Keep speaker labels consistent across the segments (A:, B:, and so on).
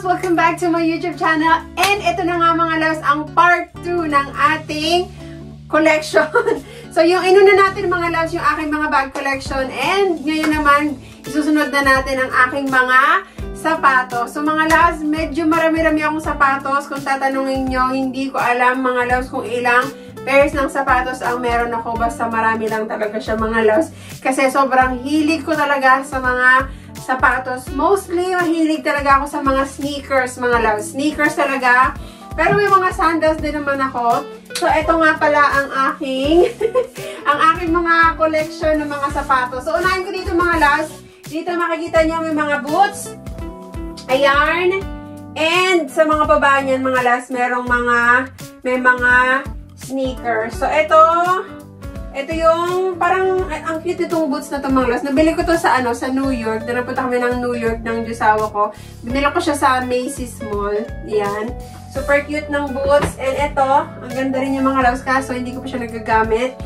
A: loves! Welcome back to my YouTube channel. And ito na nga mga loves, ang part 2 ng ating collection. So yung inuna natin mga loves, yung aking mga bag collection. And ngayon naman, isusunod na natin ang aking mga sapatos. So mga loves, medyo marami-rami akong sapatos. Kung tatanungin nyo, hindi ko alam mga loves kung ilang pairs ng sapatos ang meron ako. Basta marami lang talaga siya mga loves. Kasi sobrang hilig ko talaga sa mga sapatos. Mostly, mahilig talaga ako sa mga sneakers, mga loves. Sneakers talaga. Pero may mga sandals din naman ako. So, ito nga pala ang aking ang aking mga collection ng mga sapatos. So, unahin ko dito mga loves. Dito makikita niyo may mga boots. Ayan. And sa mga baba niyan mga loves, may mga sneakers. So, ito yung parang ang cute itong boots na itong mga loves. Nabili ko to sa New York. Napunta kami ng New York ng Jusawa ko. Binili ko siya sa Macy's Mall. Yan. Super cute ng boots. And ito, ang ganda rin yung mga loves kaso hindi ko pa siya nagagamit.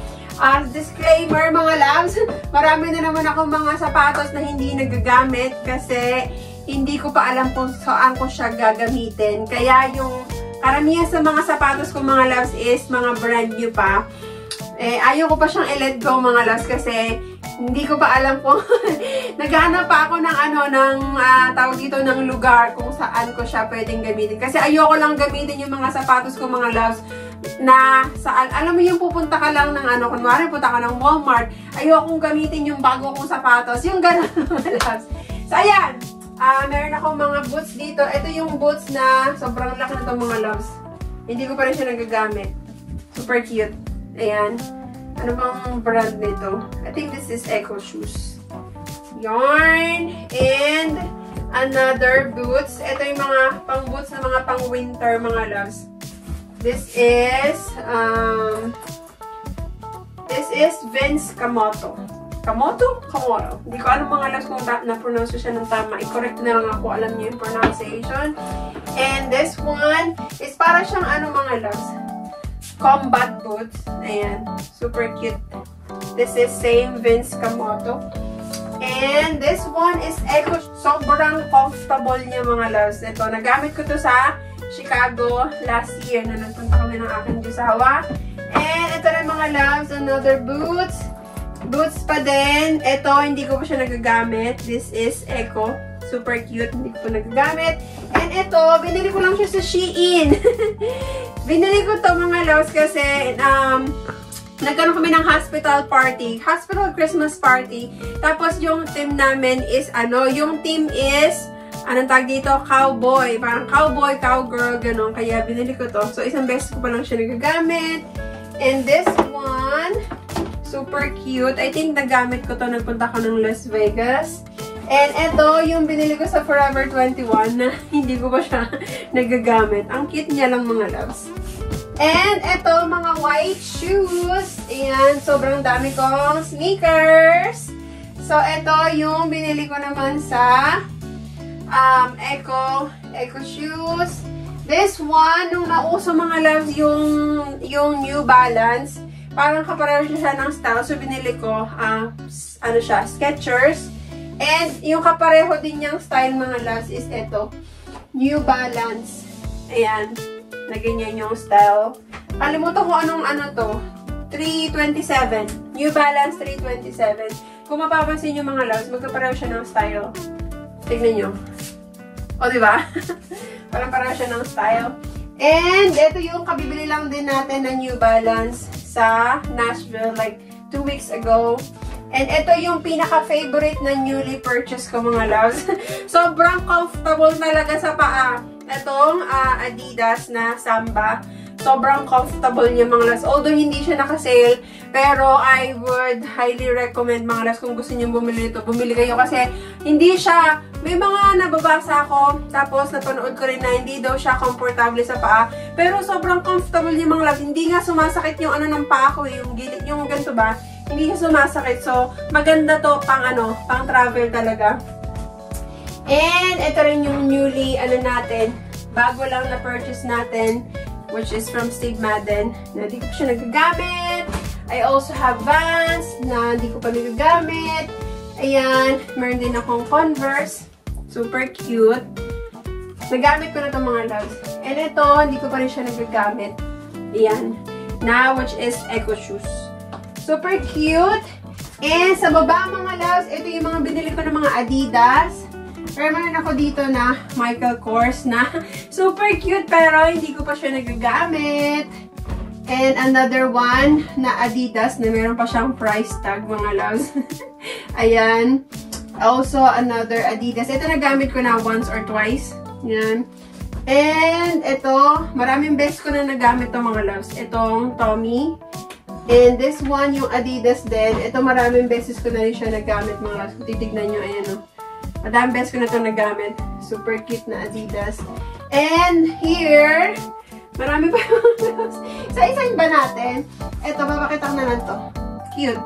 A: Disclaimer mga loves, marami na naman ako mga sapatos na hindi nagagamit kasi hindi ko pa alam kung saan ko siya gagamitin. Kaya yung karamihan sa mga sapatos ko mga loves is mga brand new pa. Ayaw ko pa siyang i-let go mga loves kasi hindi ko pa alam kung naghahanap pa ako ng tawag dito ng lugar kung saan ko siya pwedeng gamitin. Kasi ayoko lang gamitin yung mga sapatos ko mga loves na saan, alam mo yung pupunta ka lang ng kunwari punta ka ng Walmart, ayokong gamitin yung bago kong sapatos, yung gano'n mga loves. So ayan, meron akong mga boots dito. Ito yung boots na sobrang laki na itong mga loves. Hindi ko pa rin siya nagagamit. Super cute. Ayan. Ano bang brand nito? I think this is Echo Shoes. Yarn. And another boots. Ito yung mga pang boots na mga pang winter mga loves. This is Vince Camuto. Camuto? Camuto. Hindi ko alam mga loves kung na-pronounce siya ng tama. I-correct na lang ako. Alam niyo yung pronunciation. And this one is para siyang mga loves? Combat boots. Ayan. Super cute. This is same Vince Camuto. And this one is Echo. Sobrang comfortable niya mga loves. Ito, nagamit ko to sa Chicago last year na nagpunta kami ng aking Jusawa. And ito rin mga loves, another boots. Boots pa din. Ito, hindi ko pa siya nagagamit. This is Echo. Super cute. Hindi ko pa nagagamit. And ito, binili ko lang siya sa Shein. Binili ko to mga loves kasi nagkaroon kami ng hospital party. Hospital Christmas party. Tapos yung team namin is yung team is anong tag dito? Cowboy. Parang cowboy, cowgirl, gano'n. Kaya binili ko to. So isang beses ko pa lang siya nagagamit. And this one, super cute. I think nagamit ko to. Nagpunta ko ng Las Vegas. And ito, yung binili ko sa Forever 21 na hindi ko pa siya nagagamit. Ang cute niya lang mga loves. And ito, mga white shoes. Ayan, sobrang dami kong sneakers. So, ito yung binili ko naman sa Echo shoes. This one, nung nauso mga loves, yung New Balance. Parang kapareho siya ng style. So, binili ko, Skechers. And yung kapareho din niyang style mga loves is ito. New Balance. Ayan. Na ganyan yung style. Kalimutan ko anong to. 327. New Balance 327. Kung mapapansin nyo mga loves, magkapareho siya ng style. Tignan nyo. O, diba? Parang pareho siya ng style. And ito yung kabibili lang din natin na New Balance sa Nashville like 2 weeks ago. And ito yung pinaka-favorite na newly purchased ko mga loves. Sobrang comfortable talaga sa paa. Itong Adidas na Samba. Sobrang comfortable niya mga loves. Although hindi siya naka-sale, pero I would highly recommend mga loves kung gusto niyo bumili ito. Bumili kayo kasi hindi siya, may mga nababasa ako, tapos napanood ko rin na hindi daw siya comfortable sa paa. Pero sobrang comfortable niya mga loves. Hindi nga sumasakit yung ng paa ko, yung gilid, yung ganito ba? Hindi siya sumasakit. So, maganda to pang travel talaga. And, ito rin yung newly, natin, bago lang na purchase natin, which is from Steve Madden, na hindi ko siya nagagamit. I also have Vans, na hindi ko pa nagagamit. Ayan, meron din akong Converse. Super cute. Nagamit ko na itong mga loves. And ito, hindi ko pa rin siya nagagamit. Ayan. Now, which is Echo Shoes. Super cute. And sa baba mga loves, ito yung mga binili ko ng mga Adidas. Pero meron ako dito na Michael Kors na super cute pero hindi ko pa siya nagagamit. And another one na Adidas na meron pa siyang price tag mga loves. Ayan. Also another Adidas. Ito nagamit ko na once or twice. Yan. And ito, maraming beses ko na nagamit itong mga loves. Itong Tommy. And this one, yung Adidas din. Ito maraming beses ko na rin siya nagamit mga loves. Kung titignan nyo, ayan o. Madaming beses ko na ito nagamit. Super cute na Adidas. And here, marami pa mga loves. Isa-isahin ba natin? Ito, papakita ko na lang to. Cute.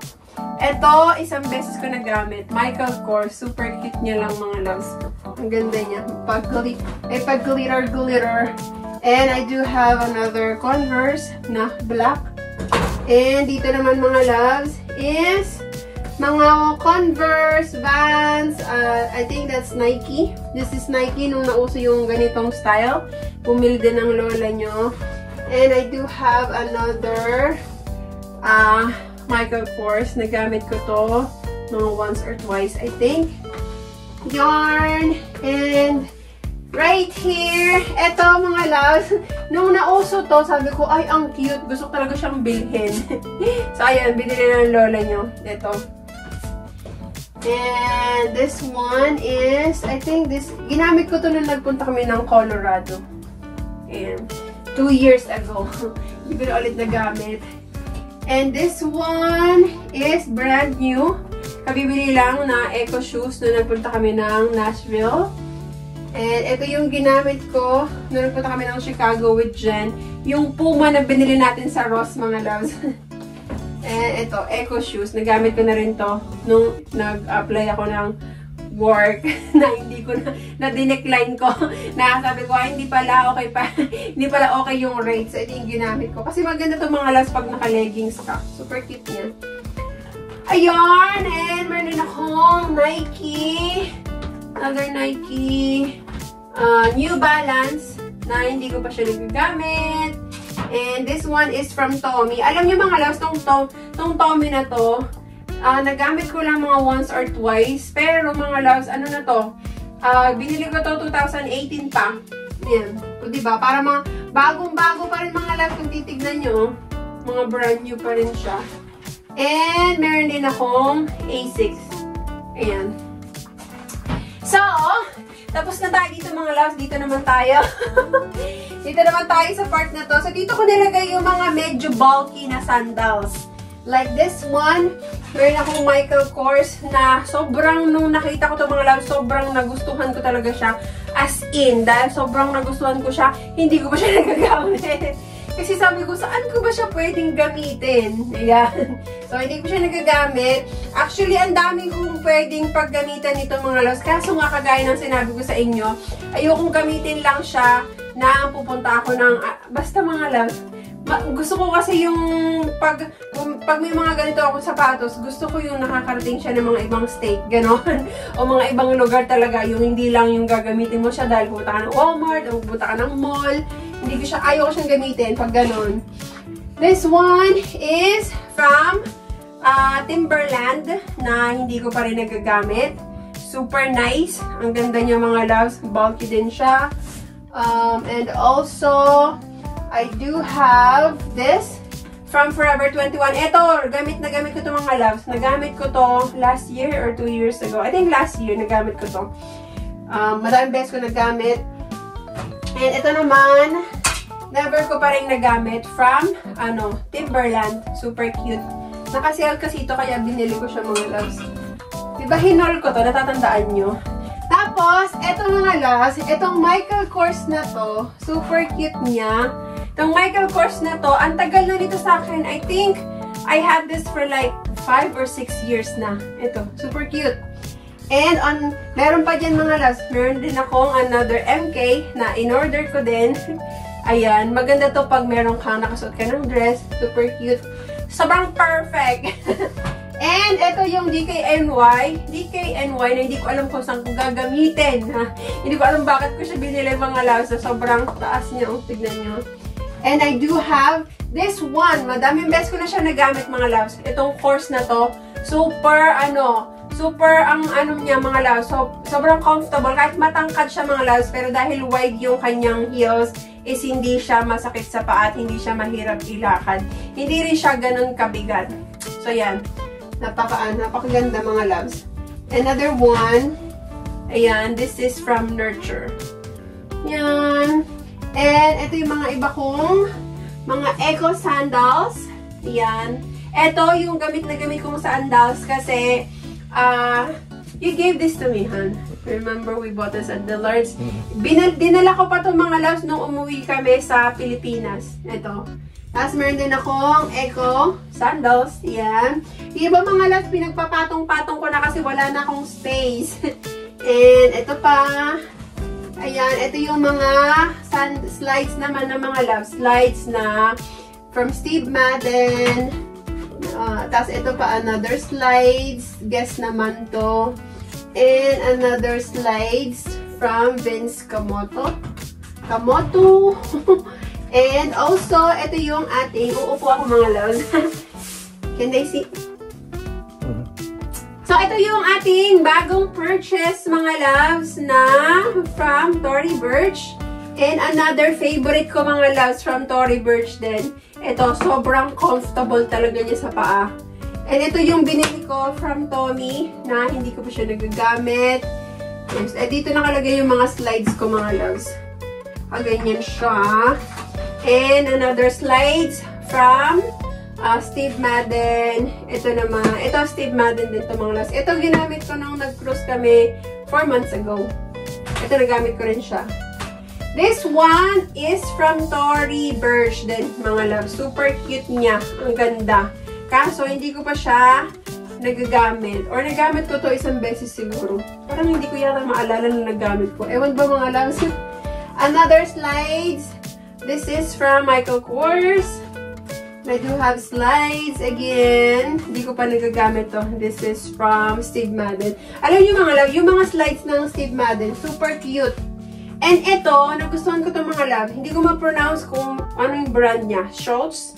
A: Ito, isang beses ko nagamit. Michael Kors. Super cute niya lang mga loves. Ang ganda niya. Pag-glitter. And I do have another Converse na black. And dito naman mga loves is mga Converse, Vans. I think that's Nike. This is Nike nung nauso yung ganitong style. Pumili din ng lola nyo. And I do have another Michael Kors. Nagamit ko to mga once or twice, I think. Yarn. And right here, eto mga loves. Nung nauso to, sabi ko, ay, ang cute. Gusto ko talaga siyang bilhin. So, ayan, binili ng lola nyo. Eto. And this one is, I think this, ginamit ko to nung nagpunta kami ng Colorado. Ayan. 2 years ago. Hindi ko na ulit nagamit. And this one is brand new. Kabibili lang na Echo Shoes nung nagpunta kami ng Nashville. And ito yung ginamit ko nung nagpunta kami ng Chicago with Jen. Yung Puma na binili natin sa Ross, mga loves. And ito, Echo Shoes. Nagamit ko na rin to nung nag-apply ako ng work na hindi ko na dinecline ko. Na sabi ko, ay, hindi pala okay pa. Hindi pala okay yung rates. Ito yung ginamit ko. Kasi maganda to mga loves pag naka-leggings ka. Super cute niya. Ayun! And meron akong Nike. Another Nike. New Balance. Na hindi ko pa siya nagagamit. And this one is from Tommy. Alam niyo mga loves, tong Tommy na to, nagamit ko lang mga once or twice. Pero mga loves, ano na to? Binili ko to 2018 pa. Yan. O diba? Para mga bagong-bago pa rin mga loves kung titignan nyo. Mga brand new pa rin siya. And meron din akong A6. Ayan. So, tapos na tayo dito mga loves. Dito naman tayo. Dito naman tayo sa part na to. So, dito ko nilagay yung mga medyo bulky na sandals. Like this one. Meron akong Michael Kors na sobrang, nung nakita ko to mga loves, sobrang nagustuhan ko talaga siya. As in, dahil sobrang nagustuhan ko siya, hindi ko pa siya nagagamit. Kasi sabi ko, saan ko ba siya pwedeng gamitin? Ayan. So, hindi ko siya nagagamit. Actually, ang dami kong pwedeng paggamitan nito mga loves. Kaso nga kagaya ng sinabi ko sa inyo, ayokong gamitin lang siya na pupunta ako ng, basta mga loves. Gusto ko kasi yung, pag may mga ganito akong sapatos, gusto ko yung nakakarating siya ng mga ibang state, gano'n. O mga ibang lugar talaga, yung hindi lang yung gagamitin mo siya dahil pupunta ka ng Walmart, o pupunta ka ng mall. Hindi ko siya, ayaw ko siyang gamitin pag gano'n. This one is from Timberland na hindi ko pa rin nagagamit. Super nice. Ang ganda niya mga loves. Bulky din siya. And also, I do have this from Forever 21. Ito, gamit na gamit ko to mga loves. Nagamit ko to last year or 2 years ago. I think last year nagamit ko to. Maraming beses ko nagamit. And ito naman, never ko pa rin nagamit from, Timberland. Super cute. Nakasale kasi ito, kaya binili ko siya mga loves. Diba hinol ko to? Natatandaan nyo? Tapos, ito mga loves, itong Michael Kors na to, super cute niya. Itong Michael Kors na to, ang tagal na nito sa akin. I think, I had this for like 5 or 6 years na. Ito, super cute. And, meron pa dyan mga loves, meron din akong another MK na in-order ko din. Ayan, maganda to pag meron kang nakasuot ka ng dress. Super cute. Sobrang perfect. And ito yung DKNY. DKNY na hindi ko alam kung saan ko gagamitin. Hindi ko alam bakit ko siya binili mga loves. Sobrang taas niya. Tignan nyo. And I do have this one. Madaming beses ko na siya nagamit mga loves. Itong course na to. Super niya mga loves. So, sobrang comfortable. Kahit matangkad siya mga loves. Pero dahil wide yung kanyang heels, is hindi siya masakit sa paa at hindi siya mahirap ilakad. Hindi rin siya ganun kabigat. So, yan. Napakaganda mga loves. Another one. Ayan. This is from Nurture. Yan. And ito yung mga iba kong mga eco sandals. Ayan. Ito yung gamit na gamit kong sandals kasi you gave this to me, Han. Remember we bought this at Dillard's? Dinala ko pa itong mga loves nung umuwi kami sa Pilipinas. Ito. Tapos meron din akong eco sandals. Yan. Yung iba mga loves, pinagpapatong-patong ko na kasi wala na akong space. And ito pa. Ayan. Ito yung mga slides naman ng mga loves. Slides na from Steve Madden. Tapos ito pa another slides. Guess naman to. And another slides from Vince Camuto. And also, ito yung ating, uupo ako mga loves. Can they see? So, ito yung ating bagong purchase mga loves na from Tory Burch. And another favorite ko mga loves from Tory Burch din. Ito, sobrang comfortable talaga niya sa paa. And ito yung binili ko from Tommy na hindi ko pa siya nagagamit. Yes, dito nakalagay yung mga slides ko mga loves. Ganyan siya. And another slides from Steve Madden. Ito naman. Ito Steve Madden din ito mga loves. Ito ginamit ko nung nag-cruise kami 4 months ago. Ito nagamit ko rin siya. This one is from Tory Burch din mga loves. Super cute niya. Ang ganda. Kaso hindi ko pa siya nagagamit. Or nagamit ko to isang beses siguro. Parang hindi ko yata maalala na nagamit ko. Ewan ba mga loves? Another slides. This is from Michael Kors. I do have slides again. Hindi ko pa nagagamit to. This is from Steve Madden. Alam niyo mga love, yung mga slides ng Steve Madden, super cute. And ito, nagustuhan ko itong mga love. Hindi ko ma-pronounce kung ano yung brand niya. Shorts?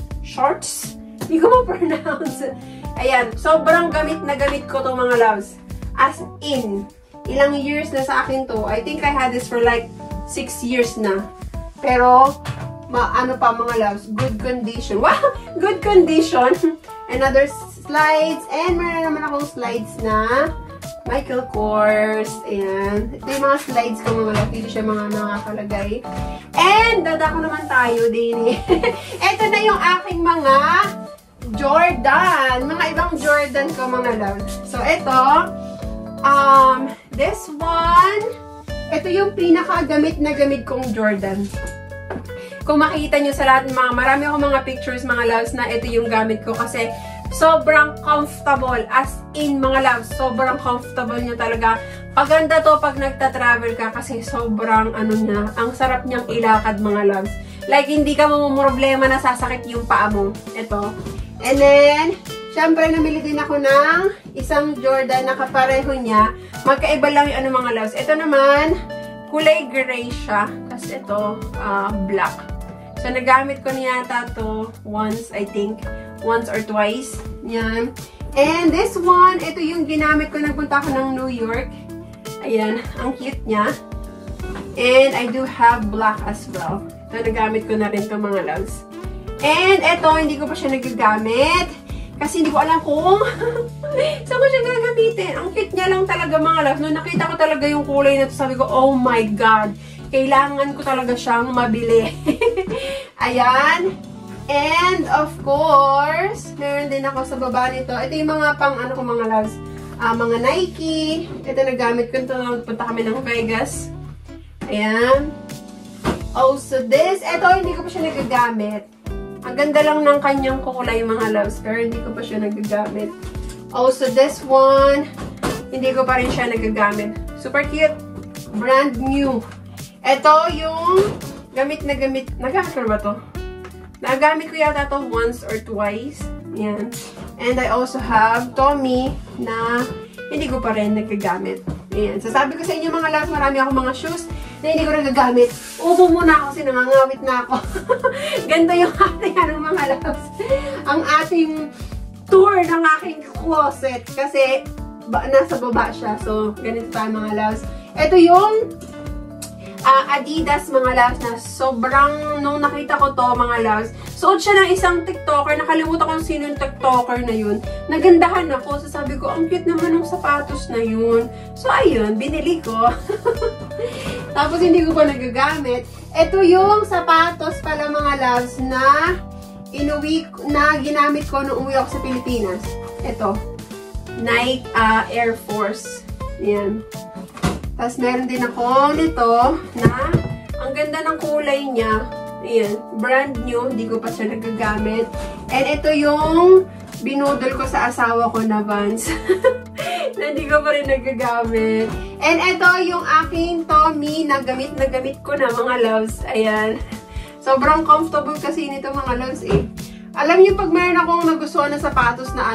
A: Hindi ko ma-pronounce. Ayan, sobrang gamit na gamit ko itong mga loves. As in, ilang years na sa akin to. I think I had this for like 6 years na. Pero, ano pa mga loves, good condition. Wow! Good condition! Another slides. And meron naman akong slides na Michael Kors. Ayan. Ito yung mga slides ko mga loves. Dito siya mga nakakalagay. And, dadako naman tayo din. Ito na yung aking mga Jordan. Mga ibang Jordan ko mga loves. So, ito. This one. Ito yung pinaka-gamit na gamit kong Jordan. Kung makikita nyo sa lahat ng marami akong mga pictures mga loves na ito yung gamit ko kasi sobrang comfortable. As in mga loves, sobrang comfortable nyo talaga. Paganda to pag nagta-travel ka kasi sobrang ano niya, ang sarap niyang ilakad mga loves. Like hindi ka mamumroblema na sasakit yung paa mo. Ito. And then, syempre namili din ako ng isang Jordan na kapareho niya. Magkaiba lang yung ano mga loves. Ito naman, kulay gray siya. Kasi ito, black. So, nagamit ko niya yata to once, I think. Once or twice. Yan. And this one, ito yung ginamit ko. Nagpunta ako ng New York. Ayan. Ang cute niya. And I do have black as well. Ito, nagamit ko na rin itong mga loves. And ito, hindi ko pa siya nagagamit. Kasi hindi ko alam kung saan ko siya gagamitin. Ang cute niya lang talaga mga loves. Nung nakita ko talaga yung kulay na ito, sabi ko, oh my God. Kailangan ko talaga siyang mabili. Ayan. And, of course, meron din ako sa baba nito. Ito yung mga pang, ano ko mga loves, mga Nike. Ito, nagamit ko ito. Punta kami ng Vegas. Ayan. Also, this. Ito, hindi ko pa siya nagagamit. Ang ganda lang ng kanyang kulay mga loves. Pero hindi ko pa siya nagagamit. Also, this one. Hindi ko pa rin siya nagagamit. Super cute. Brand new. Ito yung gamit na gamit. Nagamit ko ba to? Nagamit ko yata to once or twice. Yan. And I also have Tommy na hindi ko pa rin nagagamit. Ayan. So, sabi ko sa inyo mga loves, marami akong mga shoes na hindi ko nagagamit. Upo muna ako kasi nangangawit na ako. Ganda yung ating mga loves. Ang ating tour ng aking closet kasi nasa baba siya. So, ganito tayo mga loves. Ito yung Adidas mga loves na sobrang, nung nakita ko to mga loves, suot siya ng isang TikToker, nakalimutan ko sino yung TikToker na yun. Nagandahan ako, so sabi ko, ang cute naman ng sapatos na yun. So ayun, binili ko. Tapos hindi ko pa nagagamit. Ito yung sapatos pala mga loves na ginamit ko nung umuwi ako sa Pilipinas. Ito, Nike Air Force. Yan. Tapos, meron din ako nito na ang ganda ng kulay niya. Ayan. Brand new. Hindi ko pa siya nagagamit. And ito yung binudol ko sa asawa ko na Vans. Na hindi ko pa rin nagagamit. And ito yung aking Tommy na gamit ko na mga loves. Ayan. Sobrang comfortable kasi nito mga loves eh. Alam niyo pag meron akong nagustuhan na sapatos na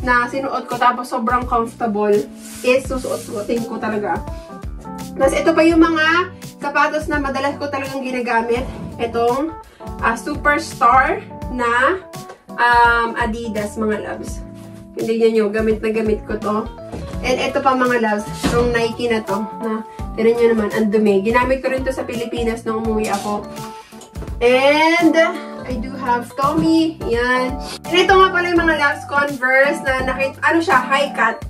A: na sinuot ko tapos sobrang comfortable is susuot-suotin ko talaga. Tapos ito pa yung mga sapatos na madalas ko talagang ginagamit. Itong Superstar na Adidas mga loves. Hindi nyo, gamit na gamit ko to. And ito pa mga loves, itong Nike na to. Na, tinan nyo naman, ang dumi. Ginamit ko rin to sa Pilipinas nung umuwi ako. And I do have Tommy. Yan. And ito nga pala yung mga loves Converse na siya, high cut.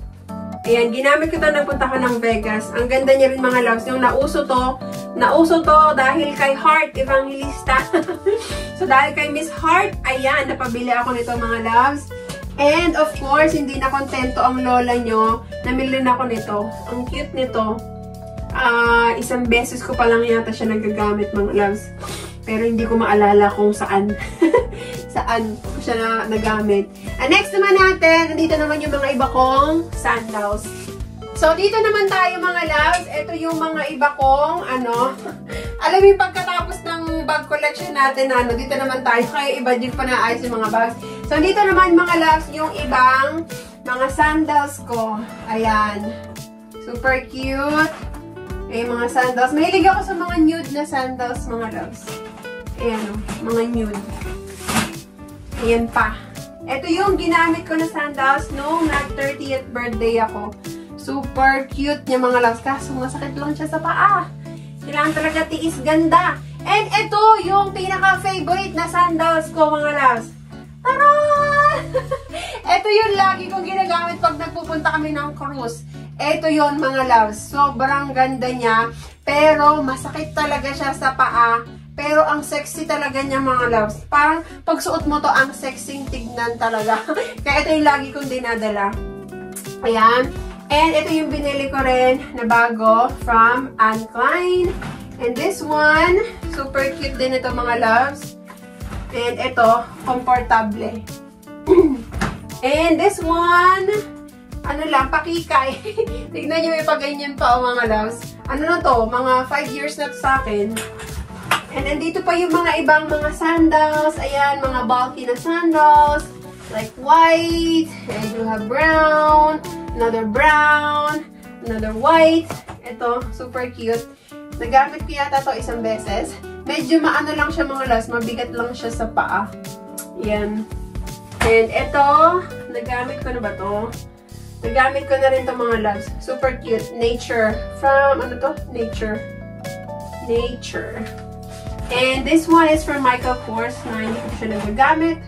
A: Ayan, ginamit ko ito nagpunta ko ng Vegas. Ang ganda niya rin mga loves. Yung nauso to dahil kay Heart Evangelista. So dahil kay Miss Heart, ayan, napabili ako nito mga loves. And of course, hindi na kontento ang lola nyo. Namili na ako nito. Ang cute nito. Isang beses ko pa lang yata siya nagagamit mga loves. Pero hindi ko maalala kung saan. Saan ko siya nagamit. Next naman natin, nandito naman yung mga iba kong sandals. So, dito naman tayo mga loves. Ito yung mga iba kong, alam mo yung pagkatapos ng bag collection natin, dito naman tayo. Kaya iba din pa naayos yung mga bags. So, dito naman mga loves, yung ibang mga sandals ko. Ayan. Super cute. Ayan, mga sandals. Mahilig ako sa mga nude na sandals, mga loves. Ayan, mga nude. Ayan pa. Ito yung ginamit ko na sandals nung nag-30th birthday ako. Super cute niya mga loves. Kaso masakit lang siya sa paa. Kailangan talaga tiis ganda. And ito yung pinaka-favorite na sandals ko mga loves. Taran! Ito yung lagi kong ginagamit pag nagpupunta kami ng cruise. Ito yon mga loves. Sobrang ganda niya. Pero masakit talaga siya sa paa. Pero ang sexy talaga niya mga loves. Parang pagsuot mo to, ang sexy tignan talaga. Kaya ito yung lagi kong dinadala. Ayan. And ito yung binili ko rin na bago from Anne Klein. And this one, super cute din ito mga loves. And ito, komportable. And this one, pakikay. Tignan nyo, may pag-ganyan pa mga loves. Ano na to? Mga 5 years na to sa akin. And nandito pa yung mga ibang mga sandals. Ayan, mga bulky na sandals. Like white. I do have brown. Another brown. Another white. Ito, super cute. Nagamit ko yata to isang beses. Medyo maano lang siya mga loves. Mabigat lang siya sa paa. Ayan. And ito, nagamit ko na ba to? Nagamit ko na rin to mga loves. Super cute. Nature. From, Nature. Nature. And this one is from Michael Kors na hindi ko siya nagagamit.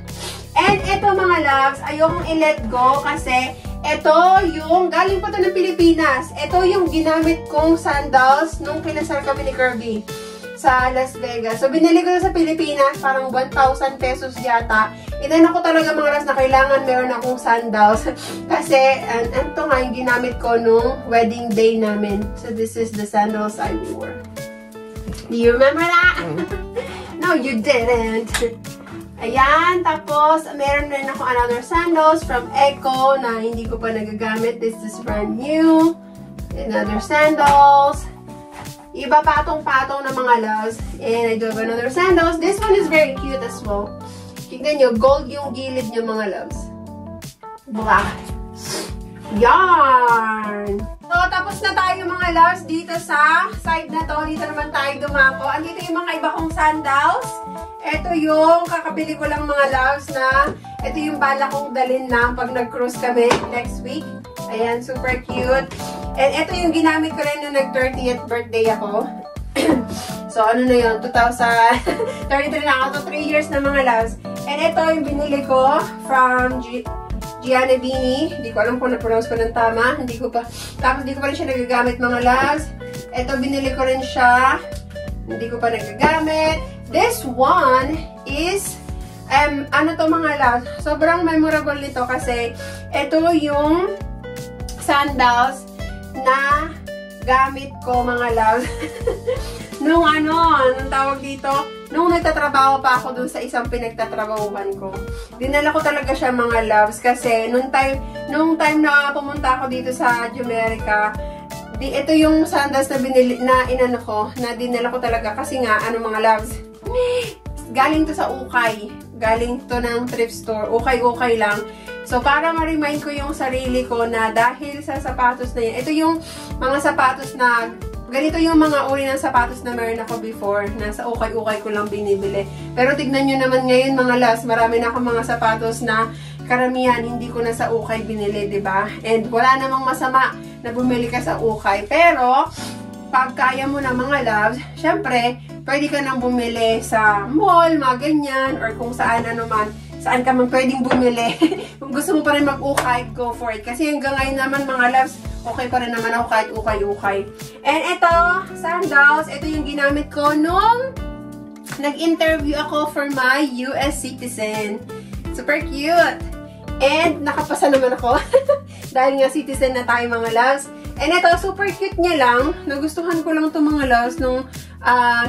A: And ito mga loves, ayokong i-let go kasi ito yung, galing pa to ng Pilipinas. Ito yung ginamit kong sandals nung kinasal kami ni Kirby sa Las Vegas. So, binili ko na sa Pilipinas, parang 1,000 pesos yata. Inano ko talaga mga loves na kailangan meron akong sandals. Kasi, ito nga yung ginamit ko nung wedding day namin. So, this is the sandals I wore. Do you remember that? No, you didn't. Ayan, tapos meron rin ako another sandals from Echo na hindi ko pa nagagamit. This is brand new. Another sandals. Iba patong-patong na mga loves. And I do have another sandals. This one is very cute as well. Tignan nyo, gold yung gilid nyo mga loves. Blah. Yan! So, tapos na tayo mga loves dito sa side na to. Dito naman tayo dumako. Andito yung mga iba kong sandals. Ito yung kakabili ko lang mga loves na ito yung bala kong dalhin na pag nag-cruise kami next week. Ayan, super cute. And ito yung ginamit ko rin nung nag-30th birthday ako. So, ano na yun? 2033 na ako. So, 3 years na mga loves. And ito yung binili ko from Gianna Bini. Hindi ko alam kung na-pronounce ko ng tama. Tapos, hindi ko pa rin siya nagagamit mga loves. Ito, binili ko rin siya. Hindi ko pa nagagamit. This one is, ano to mga loves? Sobrang memorable nito kasi ito yung sandals na gamit ko mga loves. Nung anong tawag dito? Nung nagtatrabaho pa ako dun sa isang pinagtatrabahuhan ko. Dinala ko talaga siya mga loves kasi nung time na pumunta ako dito sa Jamaica, ito yung sandals na dinala ko talaga kasi nga, mga loves, galing to sa Ukay. Galing to ng thrift store. Ukay-ukay lang. So, para ma-remind ko yung sarili ko na dahil sa sapatos na yan, ito yung mga sapatos na, ganito yung mga uri ng sapatos na meron ako before. Nasa ukay-ukay ko lang binibili. Pero tignan nyo naman ngayon mga loves, marami na akong mga sapatos na karamihan hindi ko na sa ukay binili, diba? And wala namang masama na bumili ka sa ukay. Pero, pag kaya mo na mga loves, syempre, pwede ka nang bumili sa mall, mga ganyan, or kung saan saan ka man pwedeng bumili. Kung gusto mo pa rin mag-ukay, go for it. Kasi hanggang ngayon naman mga loves, okay pa rin naman ako kahit ukay-ukay. And ito, sandals, ito yung ginamit ko nung nag-interview ako for my US citizen. Super cute! And nakapasa naman ako. Dahil nga citizen na tayo mga loves. And ito, super cute niya lang. Nagustuhan ko lang itong mga loves nung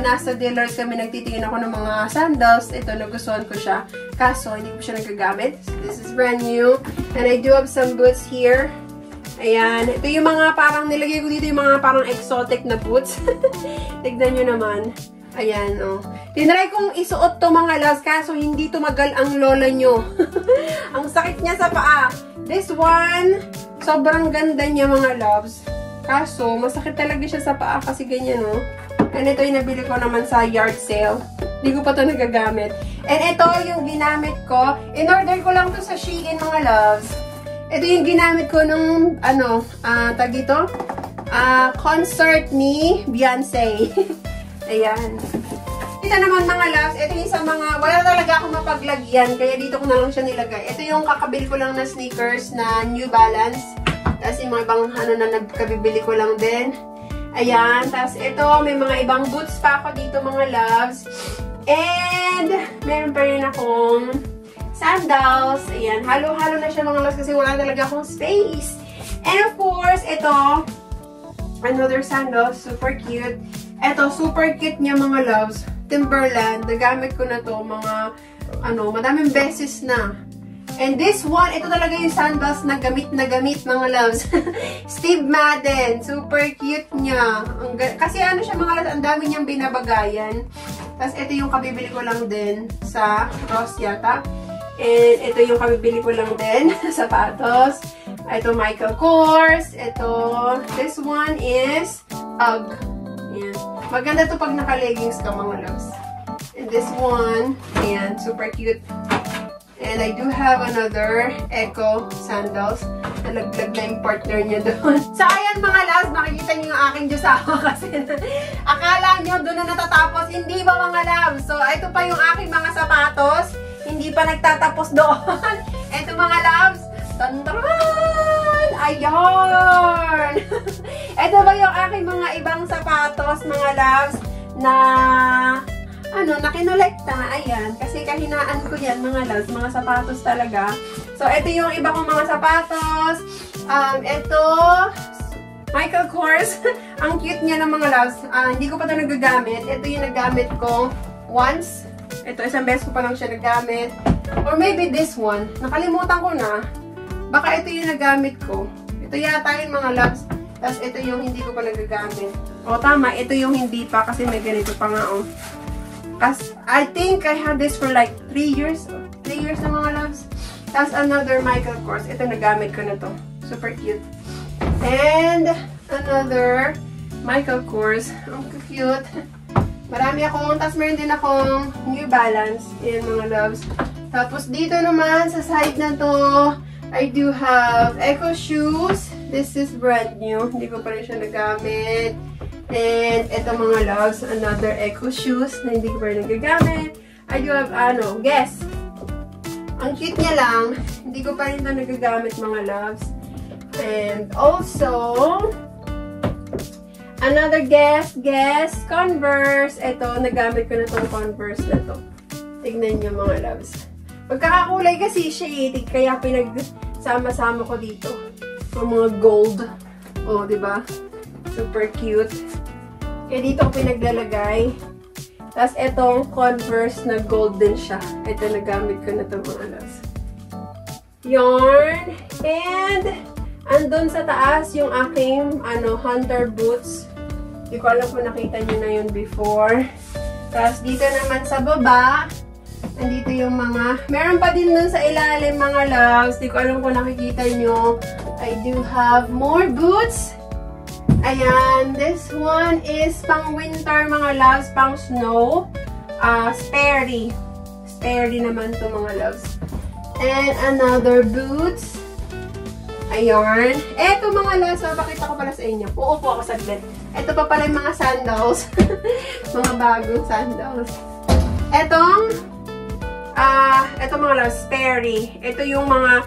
A: nasa dealers kami nagtitingin ako ng mga sandals. Ito, nagustuhan ko siya. Kaso, hindi ko siya nagagamit. This is brand new. And I do have some boots here. Ayan. Ito yung mga parang, nilagay ko dito yung mga parang exotic na boots. Tignan nyo naman. Ayan, oh. Tinry kong isuot to mga loves, kaso hindi tumagal ang lola nyo. Ang sakit niya sa paa. This one, sobrang ganda niya mga loves. Kaso, masakit talaga siya sa paa kasi ganyan, oh. And ito yung nabili ko naman sa yard sale. Hindi ko pa to nagagamit. And ito yung ginamit ko. In-order ko lang to sa Shein mga loves. Ito yung ginamit ko nung, tag ito? Concert ni Beyonce. Ayan. Dito naman mga loves, ito yung sa mga, wala talaga akong mapaglagyan, kaya dito ko na lang siya nilagay. Ito yung kakabili ko lang na sneakers na New Balance. Tapos yung mga ibang na nagkabibili ko lang din. Ayan. Tapos ito, may mga ibang boots pa ako dito mga loves. And, meron pa rin akong sandals. Ayan. Halo-halo na siya mga loves kasi wala talaga akong space. And of course, ito, another sandals. Super cute. Ito, super cute niya mga loves. Timberland. Nagamit ko na to mga, madaming beses na. And this one, ito talaga yung sandals na gamit mga loves. Steve Madden. Super cute niya. Kasi siya mga loves, ang dami niyang binabagayan. Tapos ito yung kabibili ko lang din sa Ross yata. And ito yung kabibili ko lang din sa sapatos. Ito Michael Kors. Ito, this one is UGG. Ayan. Maganda to pag naka-leggings ka mga loves. And this one, ayan, super cute. And I do have another Echo sandals. Nalaglag na yung partner niya doon. So, ayan mga loves, makikita niyo yung aking Diyosawa kasi akala niyo doon na natatapos. Hindi ba mga loves? So, ito pa yung aking mga sapatos. Hindi pa nagtatapos doon. Ito mga loves. Tantaran! Ayan! Ito ba yung aking mga ibang sapatos, mga loves, na nakinolekta. Ayan. Kasi kahinaan ko yan, mga loves. Mga sapatos talaga. So, ito yung iba kong mga sapatos. Ito, Michael Kors. Ang cute niya ng mga loves. Hindi ko pa ito nagagamit. Ito yung nagamit ko once. Ito, isang beses ko pa lang siya nagamit. Or maybe this one. Nakalimutan ko na. Baka ito yung nagamit ko. Ito yata yung mga loves. Tapos ito yung hindi ko pa nagagamit. O, tama. Ito yung hindi pa kasi may ganito pa nga, oh. I think I had this for like 3 years. 3 years na mga loves. Tapos another Michael Kors. Ito, nagamit ko na to. Super cute. And another Michael Kors. Ang cute. Marami akong, tapos meron din akong New Balance. Ayan mga loves. Tapos dito naman, sa side na to, I do have Echo shoes. This is brand new. Hindi ko pa rin siya nagamit. And ito mga loves, another Echo shoes na hindi ko pa rin nagagamit. I do have, Guess. Ang cute niya lang. Hindi ko pa rin ito nagagamit mga loves. And also, another Guess, Converse. Ito, nagamit ko na itong Converse na to. Tignan niyo mga loves. Magkakakulay kasi siya eh. Kaya pinagsama-sama ko dito. Yung mga gold. Oh, diba? Super cute. Kaya dito ko pinaglalagay. Tapos itong Converse na gold din siya. Ito, nagamit ko na itong mga loves. Yarn. And andun sa taas yung aking hunter boots. Hindi ko alam kung nakita nyo na yun before. Tapos dito naman sa baba, andito yung mga, meron pa din dun sa ilalim mga loves. Hindi ko alam kung nakikita nyo. I do have more boots. Ayan, this one is pang winter mga loves, pang snow. Sperry. Sperry naman to mga loves. And another boots. Ayan. Eto mga loves, mapakita ko pala sa inyo. Uupo ako saglit. Ito pa pala yung mga sandals. Mga bagong sandals. Etong mga loves, Sperry. Ito yung mga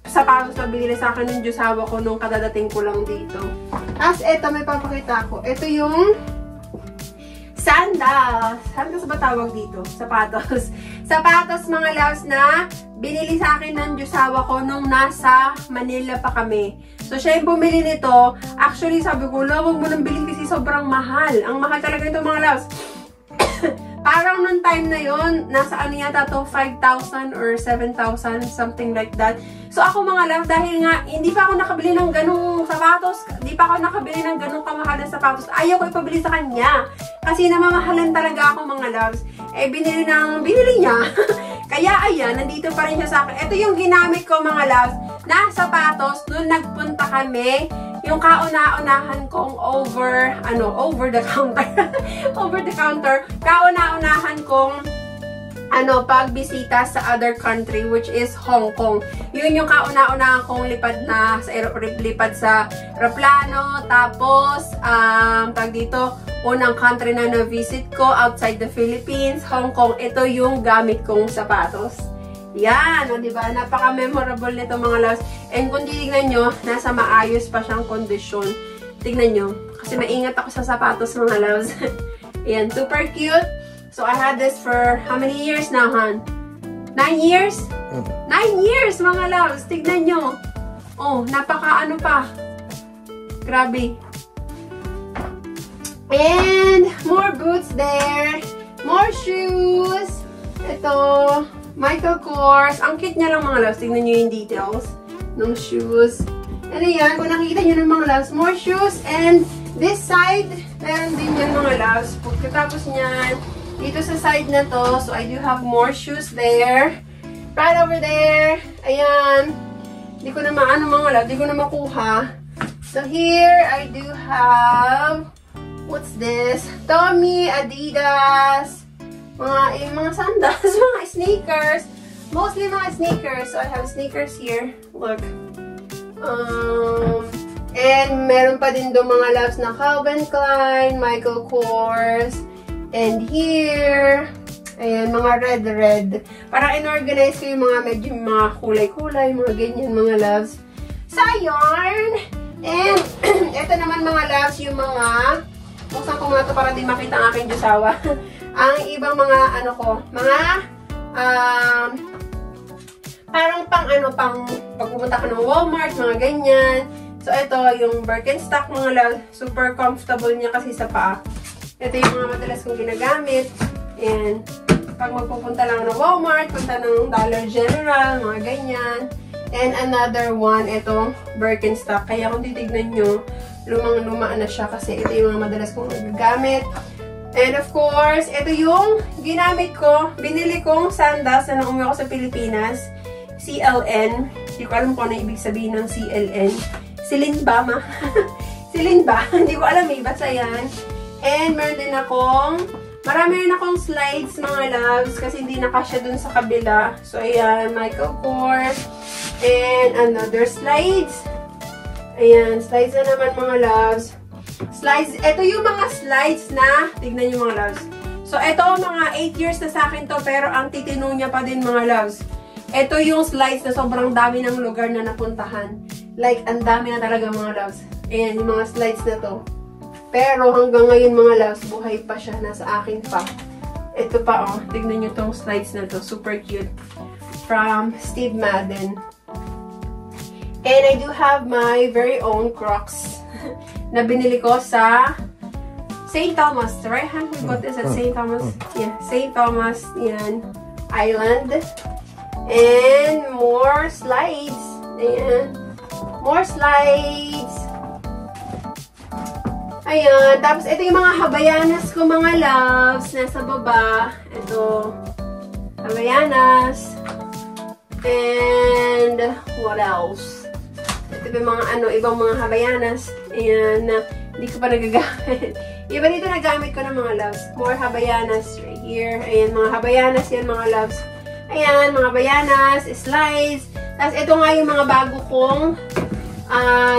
A: sapatos na binili sa akin ng Diyosawa ko nung kadadating ko lang dito. As ito, may papakita ko. Ito yung sandals. Sandals ba tawag dito? Sapatos. Sapatos mga loves na binili sa akin ng Diyosawa ko nung nasa Manila pa kami. So, siya yung bumili nito. Actually, sabi ko, huwag mo nang bilhin kasi sobrang mahal. Ang mahal talaga ito mga loves. Parang nung time na yon, nasa yata to 5,000 or 7,000, something like that. So ako mga loves, dahil nga hindi pa ako nakabili ng ganung sapatos, hindi pa ako nakabili ng ganung kamahalan sapatos, ayaw ko ipabili sa kanya. Kasi namamahalan talaga ako mga loves. Eh, binili niya. Kaya ayan, nandito pa rin siya sa akin. Ito yung ginamit ko mga loves na sapatos nung nagpunta kami. Yung kauna-unahan kong over the counter. Over the counter. Kauna-unahan kong pagbisita sa other country, which is Hong Kong. Yun yung kauna-unahan kong lipad sa aeroplano. Tapos, unang country na na-visit ko outside the Philippines, Hong Kong. Ito yung gamit kong sapatos. Yan, diba? Napaka-memorable nito mga loves. And kung titignan nyo, nasa maayos pa siyang kondisyon. Tignan nyo. Kasi maingat ako sa sapatos mga loves. Yan, super cute. So, I had this for how many years now, hon? 9 years? 9 years mga loves. Tignan nyo. Oh, napaka-ano pa. Grabe. And more boots there. More shoes. Ito. Michael Kors. Ang cute niya lang mga loves. Tignan nyo yung details ng shoes. And ayan, kung nakikita nyo ng mga loves, more shoes. And this side, meron din yan mga loves. Pagkatapos niyan, dito sa side na to, so I do have more shoes there. Right over there. Ayan. Di ko na maano mga loves. Di ko na makuha. So here, I do have, what's this? Tommy, Adidas. Mga sandals, mga sneakers. Mostly mga sneakers. So, I have sneakers here. Look. And meron pa din doon mga loves na Calvin Klein, Michael Kors. And here, ayan, mga red. Parang inorganize ko yung mga medyo mga kulay-kulay, mga ganyan mga loves. Sa yarn. And, ito naman mga loves, yung mga, buksan ko nga ito para din makita ang aking Diyosawa. Ang ibang mga, parang pang pagpupunta ka ng Walmart, mga ganyan. So, ito, yung Birkenstock, mga loves, super comfortable niya kasi sa paa. Ito yung mga madalas kong ginagamit. And, pag magpupunta lang ng Walmart, punta ng Dollar General, mga ganyan. And another one, itong Birkenstock. Kaya kung titignan nyo, lumang-luma na siya kasi ito yung mga madalas kong nagagamit. And of course, ito yung ginamit ko, binili kong sandals na nung umuwi ako sa Pilipinas. CLN. Hindi ko alam kung ano ibig sabihin ng CLN. Silin ba, ma? Silin ba? Hindi ko alam eh. Basta yan. And meron din akong, marami rin akong slides, mga loves, kasi hindi nakasya dun sa kabila. So, ayan, Michael Kors. And another slides. Ayan, slides na naman, mga loves. Slides, ito yung mga slides na, tignan nyo, mga loves. So, ito, mga 8 years na sa akin to, pero ang titino niya pa din, mga loves. Ito yung slides na sobrang dami ng lugar na napuntahan. Like, ang dami na talaga, mga loves. Ayan, yung mga slides na to. Pero hanggang ngayon, mga loves, buhay pa siya. Nasa akin pa. Ito pa, oh. Tignan nyo tong slides na to. Super cute. From Steve Madden. And I do have my very own Crocs na binili ko sa St. Thomas. Right? We bought this at St. Thomas. Yeah, St. Thomas. Yan. Island. And more slides. Ayan. More slides. Ayan. Tapos, ito yung mga Havaianas ko, mga loves. Nasa baba. Ito. Havaianas. And, what else? Ito yung mga, ibang mga Havaianas. Ayan. Hindi ko pa nagagamit. Iba dito nagamit ko ng mga loves. More Havaianas right here. Ayan, mga Havaianas yan, mga loves. Ayan, mga Havaianas, slides. Tapos, ito nga yung mga bago kong,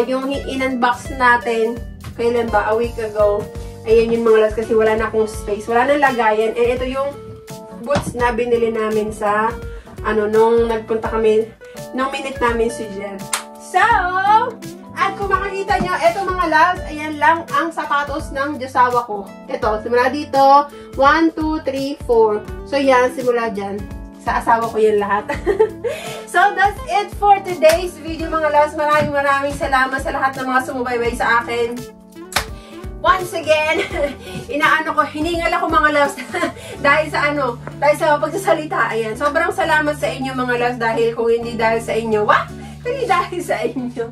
A: yung in-unbox natin. Kailan ba? A week ago. Ayan yung mga loves kasi wala na akong space. Wala nang lagayan. And ito yung boots na binili namin sa, nung nagpunta kami, nung minute namin si Jen. So, at kung makikita nyo, ito mga loves, ayan lang ang sapatos ng Diyosawa ko. Ito, simula dito, 1, 2, 3, 4. So, yan, simula dyan. Sa asawa ko yan lahat. So, that's it for today's video, mga loves. Maraming salamat sa lahat ng mga sumubaybay sa akin. Once again, hiningal ako, mga loves, dahil sa pagsasalita. Ayan, sobrang salamat sa inyo, mga loves, dahil kung hindi dahil sa inyo, dahil sa inyo.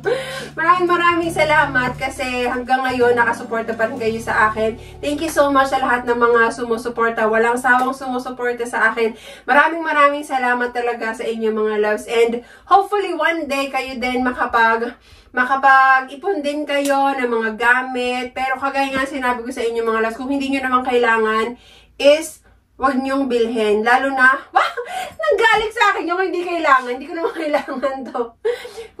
A: Maraming salamat kasi hanggang ngayon nakasuporta pa rin kayo sa akin. Thank you so much sa lahat ng mga sumusuporta. Walang sawang sumusuporta sa akin. Maraming salamat talaga sa inyo, mga loves. And hopefully one day kayo din makapag-ipon din kayo ng mga gamit. Pero kagaya nga sinabi ko sa inyo, mga loves, kung hindi nyo naman kailangan is huwag niyong bilhin. Lalo na, nanggaling sa akin yung hindi kailangan. Hindi ko naman kailangan to.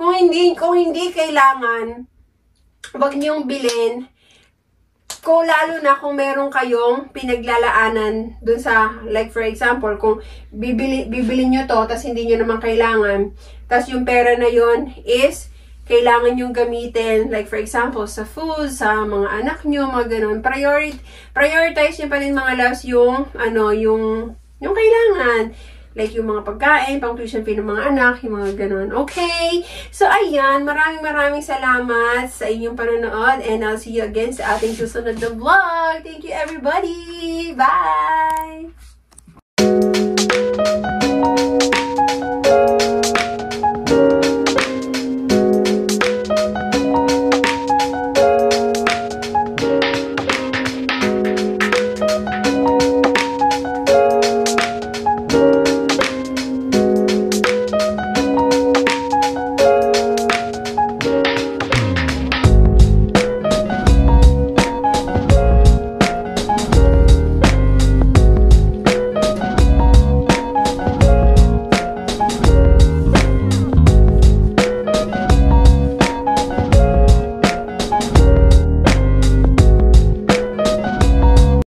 A: Kung hindi kailangan, huwag niyong bilhin. Lalo na kung meron kayong pinaglalaanan dun sa, like for example, kung bibili nyo to, tas hindi nyo naman kailangan, tas yung pera na yon is kailangan yung gamitin, like for example, sa food, sa mga anak nyo, mga ganun. Prioritize nyo pa rin, mga loves, yung kailangan. Like yung mga pagkain, pang tuition fee ng mga anak, yung mga ganun. Okay? So, ayan. Maraming salamat sa inyong panonood. And I'll see you again sa ating susunod na vlog. Thank you, everybody! Bye!